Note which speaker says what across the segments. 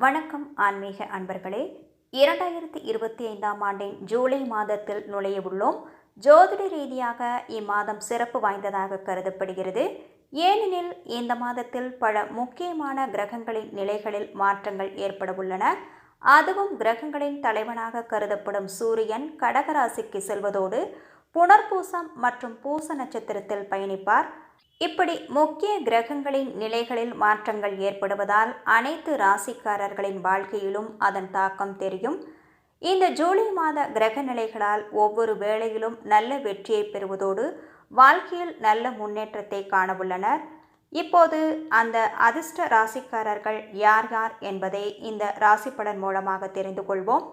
Speaker 1: வணக்கம் ஆன்மீக அன்பர்களே. 2025ஆம் ஆண்டின் ஜூலை மாதத்தில் நுழைய உள்ளோம். ஜோதிட ரீதியாக இம்மாதம் சிறப்பு வாய்ந்ததாக கருதப்படுகிறது. ஏனெனில் இந்த மாதத்தில் பல முக்கியமான கிரகங்களின் நிலைகளில் மாற்றங்கள் ஏற்பட உள்ளன. அதுவும் கிரகங்களின் தலைவனாக கருதப்படும் சூரியன் கடகராசிக்கு செல்வதோடு புனர்பூசம் மற்றும் பூச நட்சத்திரத்தில் பயணிப்பார். இப்படி முக்கிய கிரகங்களின் நிலைகளில் மாற்றங்கள் ஏற்படுவதால் அனைத்து ராசிக்காரர்களின் வாழ்க்கையிலும் அதன் தாக்கம் தெரியும். இந்த ஜூலை மாத கிரக நிலைகளால் ஒவ்வொரு வேளையிலும் நல்ல வெற்றியை பெறுவதோடு வாழ்க்கையில் நல்ல முன்னேற்றத்தை காணவுள்ளனர். இப்போது அந்த அதிர்ஷ்ட ராசிக்காரர்கள் யார் யார் என்பதை இந்த ராசிப்பலன் மூலமாக தெரிந்து கொள்வோம்.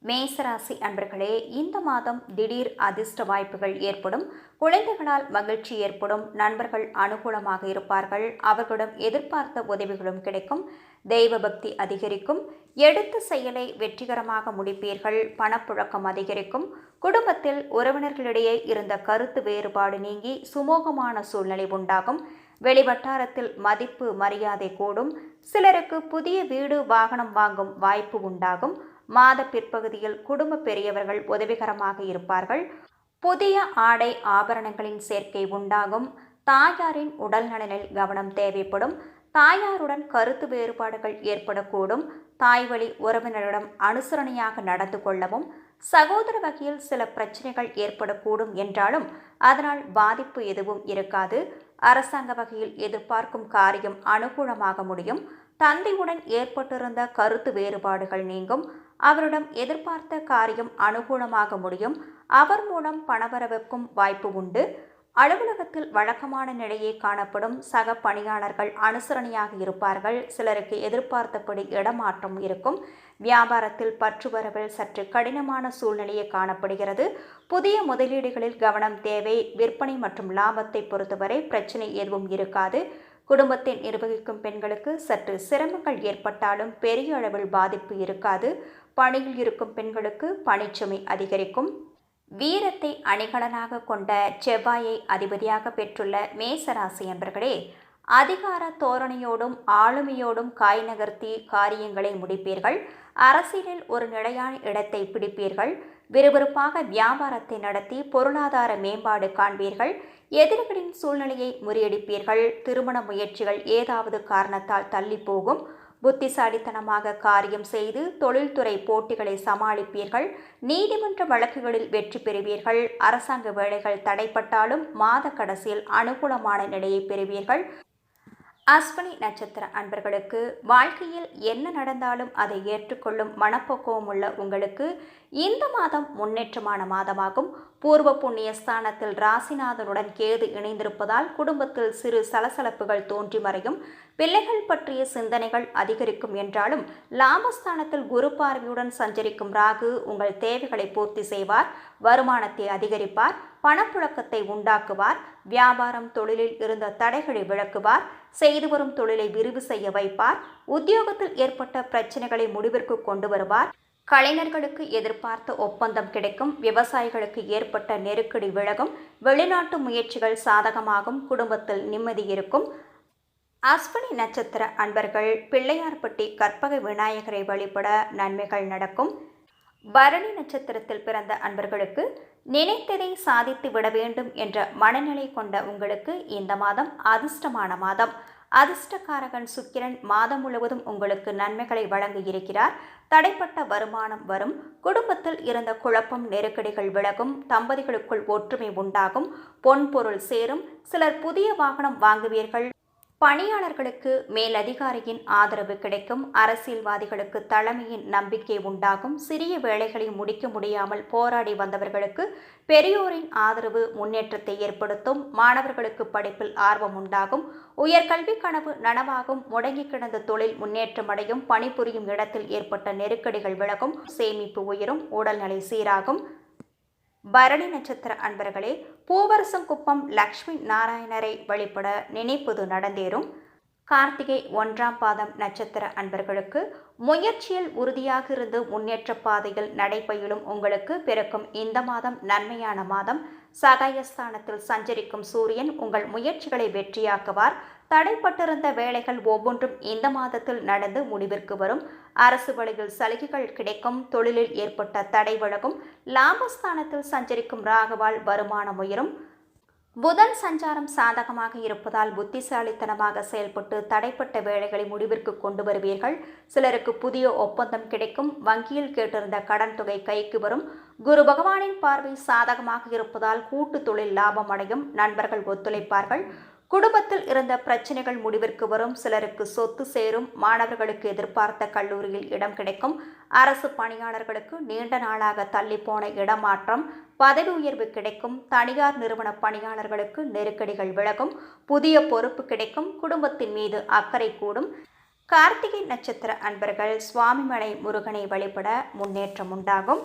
Speaker 1: மேசராசி அன்பர்களே, இந்த மாதம் திடீர் அதிர்ஷ்ட வாய்ப்புகள் ஏற்படும். குழந்தைகளால் மகிழ்ச்சி ஏற்படும். நண்பர்கள் அனுகூலமாக இருப்பார்கள். அவர்களிடம் எதிர்பார்த்த உதவிகளும் கிடைக்கும். தெய்வ பக்தி அதிகரிக்கும். எடுத்த செயலை வெற்றிகரமாக முடிப்பீர்கள். பணப்புழக்கம் அதிகரிக்கும். குடும்பத்தில் உறவினர்களிடையே இருந்த கருத்து வேறுபாடு நீங்கி சுமூகமான சூழ்நிலை உண்டாகும். வெளிவட்டாரத்தில் மதிப்பு மரியாதை கூடும். சிலருக்கு புதிய வீடு வாகனம் வாங்கும் வாய்ப்பு உண்டாகும். மாத பிற்பகுதியில் குடும்ப பெரியவர்கள் உதவிகரமாக இருப்பார்கள். புதிய ஆடை ஆபரணங்களின் சேர்க்கை உண்டாகும். தாயாரின் உடல் நலனில் கவனம் தேவைப்படும். தாயாருடன் கருத்து வேறுபாடுகள் ஏற்படக்கூடும். தாய்வழி உறவினரிடம் அனுசரணையாக நடந்து கொள்ளவும். சகோதர வகையில் சில பிரச்சனைகள் ஏற்படக்கூடும் என்றாலும் அதனால் பாதிப்பு எதுவும் இருக்காது. அரசாங்க வகையில் எதிர்பார்க்கும் காரியம் அனுகூலமாக முடியும். தந்தையுடன் ஏற்பட்டிருந்த கருத்து வேறுபாடுகள் நீங்கும். அவரிடம் எதிர்பார்த்த காரியம் அனுகூலமாக முடியும். அவர் மூலம் பணவரவுக்கும் வாய்ப்பு உண்டு. அலுவலகத்தில் வழக்கமான நிலையே காணப்படும். சக பணியாளர்கள் அனுசரணையாக இருப்பார்கள். சிலருக்கு எதிர்பார்த்தபடி இடமாற்றம் இருக்கும். வியாபாரத்தில் பற்றுவரவில் சற்று கடினமான சூழ்நிலையே காணப்படுகிறது. புதிய முதலீடுகளில் கவனம் தேவை. விற்பனை மற்றும் லாபத்தை பொறுத்தவரை பிரச்சனை எதுவும் இருக்காது. குடும்பத்தை நிர்வகிக்கும் பெண்களுக்கு சற்று சிரமங்கள் ஏற்பட்டாலும் பெரிய அளவில் பாதிப்பு இருக்காது. பணியில் இருக்கும் பெண்களுக்கு பணிச்சுமை அதிகரிக்கும். வீரத்தை அணிகலனாக கொண்ட செவ்வாயை அதிபதியாக பெற்றுள்ள மேசராசி என்பர்களே, அதிகார தோரணையோடும் ஆளுமையோடும் காய் நகர்த்தி காரியங்களை முடிப்பீர்கள். அரசியலில் ஒரு நிலையான இடத்தை பிடிப்பீர்கள். விறுவிறுப்பாக வியாபாரத்தை நடத்தி பொருளாதார மேம்பாடு காண்பீர்கள். எதிரிகளின் சூழ்நிலையை முறியடிப்பீர்கள். திருமண முயற்சிகள் ஏதாவது காரணத்தால் தள்ளி போகும். புத்திசாலித்தனமாக காரியம் செய்து தொழில்துறை போட்டிகளை சமாளிப்பீர்கள். நீதிமன்ற வழக்குகளில் வெற்றி பெறுவீர்கள். அரசாங்க வேலைகள் தடைப்பட்டாலும் மாத கடைசியில் அனுகூலமான நிலையை பெறுவீர்கள். அஸ்வினி நட்சத்திர அன்பர்களுக்கு வாழ்க்கையில் என்ன நடந்தாலும் அதை ஏற்றுக்கொள்ளும் மனப்பக்குவம் உள்ள உங்களுக்கு இந்த மாதம் முன்னேற்றமான மாதமாகும். பூர்வ புண்ணிய ஸ்தானத்தில் ராசிநாதனுடன் கேது இணைந்திருப்பதால் குடும்பத்தில் சிறு சலசலப்புகள் தோன்றி மறையும். பிள்ளைகள் பற்றிய சிந்தனைகள் அதிகரிக்கும் என்றாலும் லாபஸ்தானத்தில் குரு பார்வையுடன் சஞ்சரிக்கும் ராகு உங்கள் தேவைகளை பூர்த்தி செய்வார். வருமானத்தை அதிகரிப்பார். பணப்புழக்கத்தை உண்டாக்குவார். வியாபாரம் தொழிலில் இருந்த தடைகளை விளக்குவார். செய்து வரும் தொழிலை விரிவு செய்ய வைப்பார். உத்தியோகத்தில் ஏற்பட்ட பிரச்சனைகளை முடிவிற்கு கொண்டு வருவார். கலைஞர்களுக்கு எதிர்பார்த்த ஒப்பந்தம் கிடைக்கும். விவசாயிகளுக்கு ஏற்பட்ட நெருக்கடி விலகும். வெளிநாட்டு முயற்சிகள் சாதகமாகும். குடும்பத்தில் நிம்மதி இருக்கும். அஸ்வினி நட்சத்திர அன்பர்கள் பிள்ளையார்பட்டி கற்பக விநாயகரை வழிபட நன்மைகள் நடக்கும். பரணி நட்சத்திரத்தில் பிறந்த அன்பர்களுக்கு நினைத்ததை சாதித்து விட வேண்டும் என்ற மனநிலை கொண்ட உங்களுக்கு இந்த மாதம் அதிர்ஷ்டமான மாதம். அதிர்ஷ்டக்காரகன் சுக்கிரன் மாதம் முழுவதும் உங்களுக்கு நன்மைகளை வழங்க இருக்கிறார். தடைப்பட்ட வருமானம் வரும். குடும்பத்தில் இருந்த குழப்பம் நெருக்கடிகள் விலகும். தம்பதிகளுக்குள் ஒற்றுமை உண்டாகும். பொன் பொருள் சேரும். சிலர் புதிய வாகனம் வாங்குவீர்கள். பணியாளர்களுக்கு மேலதிகாரியின் ஆதரவு கிடைக்கும். அரசியல்வாதிகளுக்கு தலைமையின் நம்பிக்கை உண்டாகும். சிறிய வேலைகளை முடிக்க முடியாமல் போராடி வந்தவர்களுக்கு பெரியோரின் ஆதரவு முன்னேற்றத்தை ஏற்படுத்தும். மாணவர்களுக்கு படிப்பில் ஆர்வம் உண்டாகும். உயர்கல்வி கனவு நனவாகும். முடங்கி கிடந்த தொழில் முன்னேற்றமடையும். பணிபுரியும் இடத்தில் ஏற்பட்ட நெருக்கடிகள் விலகும். சேமிப்பு உயரும். உடல்நிலை சீராகும். பரணி நட்சத்திர அன்பர்களே, பூவரசங்குப்பம் லக்ஷ்மி நாராயணரை வழிபட நினைப்பது நடந்தேறும். கார்த்திகை 1ஆம் பாதம் நட்சத்திர அன்பர்களுக்கு முயற்சியில் உறுதியாக இருந்து முன்னேற்ற பாதையில் நடைபயிலும் உங்களுக்கு பிறக்கும் இந்த மாதம் நன்மையான மாதம். சகாயஸ்தானத்தில் சஞ்சரிக்கும் சூரியன் உங்கள் முயற்சிகளை வெற்றியாக்குவார். தடைப்பட்டிருந்த வேலைகள் ஒவ்வொன்றும் இந்த மாதத்தில் நடந்து முடிவிற்கு வரும். அரசு வழியில் சலுகைகள் கிடைக்கும். தொழிலில் ஏற்பட்ட தடை விலகும். லாபஸ்தானத்தில் சஞ்சரிக்கும் ராகுவால் வருமானம் உயரும். புதன் சஞ்சாரம் சாதகமாக இருப்பதால் புத்திசாலித்தனமாக செயல்பட்டு தடைப்பட்ட வேலைகளை முடிவிற்கு கொண்டு வருவீர்கள். சிலருக்கு புதிய ஒப்பந்தம் கிடைக்கும். வங்கியில் கேட்டிருந்த கடன் தொகை கைக்கு வரும். குரு பகவானின் பார்வை சாதகமாக இருப்பதால் கூட்டு தொழில் லாபம் அடையும். நண்பர்கள் ஒத்துழைப்பார்கள். குடும்பத்தில் இருந்த பிரச்சனைகள் முடிவிற்கு வரும். சிலருக்கு சொத்து சேரும். மாணவர்களுக்கு எதிர்பார்த்த கல்லூரியில் இடம் கிடைக்கும். அரசு பணியாளர்களுக்கு நீண்ட நாளாக தள்ளிப்போன இடமாற்றம், பதவி உயர்வு கிடைக்கும். தனியார் நிறுவன பணியாளர்களுக்கு நெருக்கடிகள் விலகும். புதிய பொறுப்பு கிடைக்கும். குடும்பத்தின் மீது அக்கறை கூடும். கார்த்திகை நட்சத்திர அன்பர்கள் சுவாமிமலை முருகனை வழிபட முன்னேற்றம் உண்டாகும்.